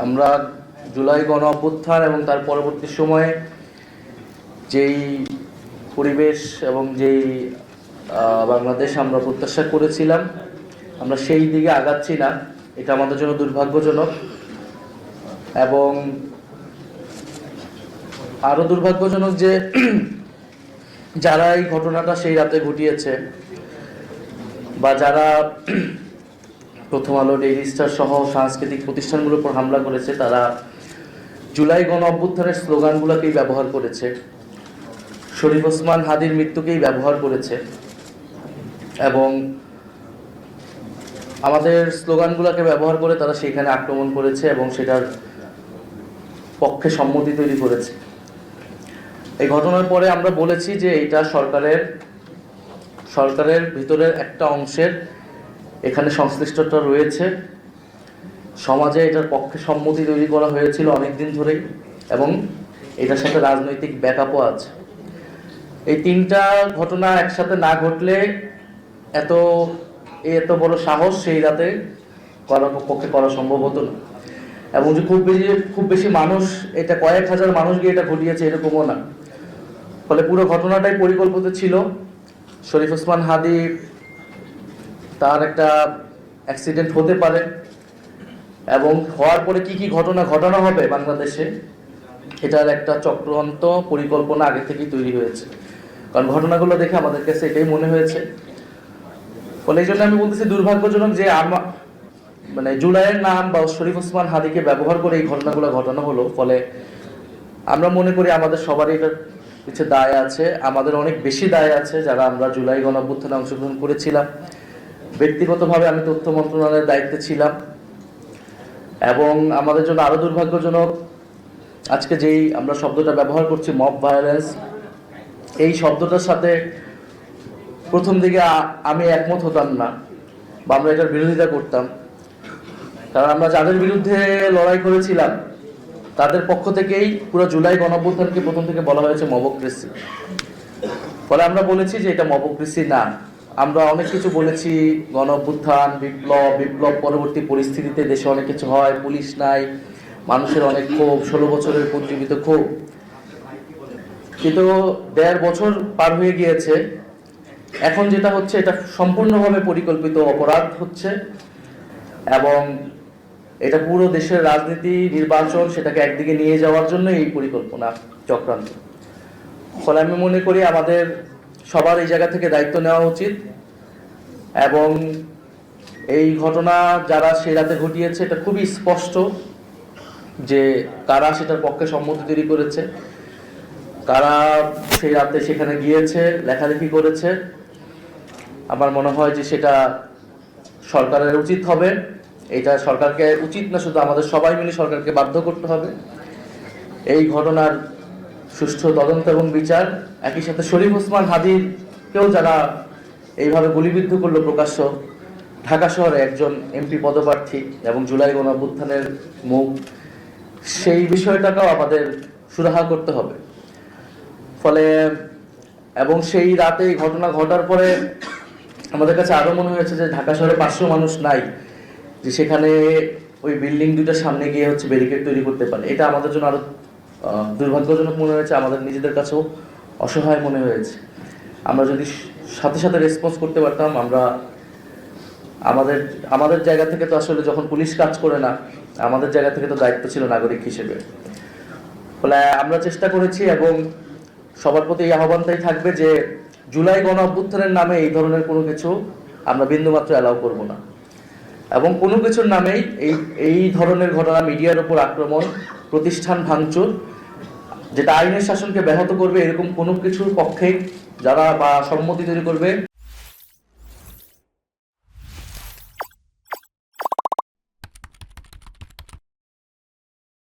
আমরা জুলাই গণ অভ্যুত্থান এবং তার পরবর্তী সময়ে যেই পরিবেশ এবং যেই বাংলাদেশ আমরা প্রত্যাশা করেছিলাম, আমরা সেই দিকে আগাচ্ছি না। এটা আমাদের জন্য দুর্ভাগ্যজনক। এবং আরও দুর্ভাগ্যজনক যে যারা এই ঘটনাটা সেই রাতে ঘটিয়েছে বা যারা প্রথম আলো, ডেইলি স্টার সহ সাংস্কৃতিক প্রতিষ্ঠানগুলোর উপর হামলা করেছে, তারা জুলাই গণ অভ্যুত্থানের স্লোগানগুলোকেই ব্যবহার করেছে, শরীফ ওসমান হাদির মৃত্যুকেই ব্যবহার করেছে এবং আমাদের স্লোগানগুলোকে ব্যবহার করে তারা সেখানে আক্রমণ করেছে এবং সেটার পক্ষে সম্মতি তৈরি করেছে। এই ঘটনার পরে আমরা বলেছি যে এটা সরকারের ভিতরের একটা অংশের এখানে সংশ্লিষ্টতা রয়েছে। সমাজে এটার পক্ষে সম্মতি তৈরি করা হয়েছিল অনেকদিন ধরেই এবং এটার সাথে রাজনৈতিক ব্যাকআপও আছে। এই তিনটা ঘটনা একসাথে না ঘটলে এত বড় সাহস সেই রাতে পক্ষে করা সম্ভব হতো না। এবং যে খুব বেশি মানুষ, এটা কয়েক হাজার মানুষ গিয়ে এটা ঘটিয়েছে এরকমও না। ফলে পুরো ঘটনাটাই পরিকল্পিত ছিল। শরীফ ওসমান হাদি, তার একটা অ্যাক্সিডেন্ট হতে পারে এবং হওয়ার পরে কি কি ঘটনা ঘটানো হবে বাংলাদেশে, এটার একটা চক্রান্ত পরিকল্পনা আগে থেকেই তৈরি হয়েছে। কারণ ঘটনাগুলো দেখে আমাদের কাছে এটাই মনে হয়েছে। ফলে এই জন্য আমি বলতেছি দুর্ভাগ্যজনক যে মানে জুলাইয়ের নাম বা শরীফ ওসমান হাদিকে ব্যবহার করে এই ঘটনাগুলো ঘটানো হলো। ফলে আমরা মনে করি আমাদের সবারই এটার কিছু দায় আছে, আমাদের অনেক বেশি দায় আছে যারা আমরা জুলাই গণ অভ্যুত্থানে অংশগ্রহণ করেছিলাম। ব্যক্তিগতভাবে আমি তথ্য মন্ত্রণালয়ের দায়িত্বে ছিলাম এবং আমাদের জন্য আরো দুর্ভাগ্যজনক আজকে যেই আমরা শব্দটা ব্যবহার করছি, মব ভায়োলেন্স, এই শব্দটার সাথে প্রথম দিকে আমি একমত হতাম না বা আমরা এটার বিরোধিতা করতাম। কারণ আমরা যাদের বিরুদ্ধে লড়াই করেছিলাম তাদের পক্ষ থেকেই পুরো জুলাই গণ অভ্যুত্থানকে প্রথম থেকে বলা হয়েছে মবক্রেসি। ফলে আমরা বলেছি যে এটা মবক্রেসি না। আমরা অনেক কিছু বলেছি, গণ অভ্যুত্থান, বিপ্লব পরবর্তী পরিস্থিতিতে দেশে অনেক কিছু হয়, পুলিশ নাই, মানুষের অনেক ক্ষোভ, 16 বছরের পুঞ্জীবিত ক্ষোভ। কিন্তু 1.5 বছর পার হয়ে গিয়েছে, এখন যেটা হচ্ছে এটা সম্পূর্ণভাবে পরিকল্পিত অপরাধ হচ্ছে এবং এটা পুরো দেশের রাজনীতি, নির্বাচন, সেটাকে একদিকে নিয়ে যাওয়ার জন্য এই পরিকল্পনা চক্রান্ত। ফলে আমি মনে করি আমাদের সবার এই জায়গা থেকে দায়িত্ব নেওয়া উচিত এবং এই ঘটনা যারা সেই রাতে ঘটিয়েছে এটা খুবই স্পষ্ট যে কারা সেটার পক্ষে সম্মতি তৈরি করেছে, কারা সেই রাতে সেখানে গিয়েছে, লেখালেখি করেছে। আমার মনে হয় যে সেটা সরকারের উচিত হবে। এটা সরকারকে উচিত না, শুধু আমাদের সবাই মিলে সরকারকে বাধ্য করতে হবে এই ঘটনার সুষ্ঠু তদন্ত এবং বিচার। একই সাথে শরীফ ওসমান হাদিকেও যারা এইভাবে গুলিবিদ্ধ করলো প্রকাশ্য, ঢাকা শহরে একজন এমপি পদপ্রার্থী এবং জুলাই গণ অভ্যুত্থানের মুখ, সেই বিষয়টাকেও আমাদের সুরাহা করতে হবে। ফলে এবং সেই রাতে এই ঘটনা ঘটার পরে আমাদের কাছে আরো মনে হয়েছে যে ঢাকা শহরে 500 মানুষ নাই যে সেখানে ওই বিল্ডিং দুইটার সামনে গিয়ে ব্যারিকেড তৈরি করতে পারে। এটা আমাদের জন্য আরো দুর্ভাগ্যজনক মনে হয়েছে, আমাদের নিজেদের কাছেও অসহায় মনে হয়েছে। আমরা যদি সাথে সাথে রেসপন্স করতে পারতাম, আমরা আমাদের জায়গা থেকে তো আসলে যখন পুলিশ কাজ করে না, আমাদের জায়গা থেকে তো দায়িত্ব ছিল নাগরিক হিসেবে। ফলে আমরা চেষ্টা করেছি এবং সবার প্রতি এই আহ্বানটাই থাকবে যে জুলাই গণ অভ্যুত্থানের নামে এই ধরনের কোনো কিছু আমরা বিন্দুমাত্র অ্যালাউ করব না এবং কোনো কিছুর নামেই এই ধরনের ঘটনা, মিডিয়ার উপর আক্রমণ, প্রতিষ্ঠান ভাঙচুর, যেটা আইনের শাসনকে ব্যাহত করবে, এরকম কোনো কিছুর পক্ষে যারা বা সম্মতি তৈরি করবে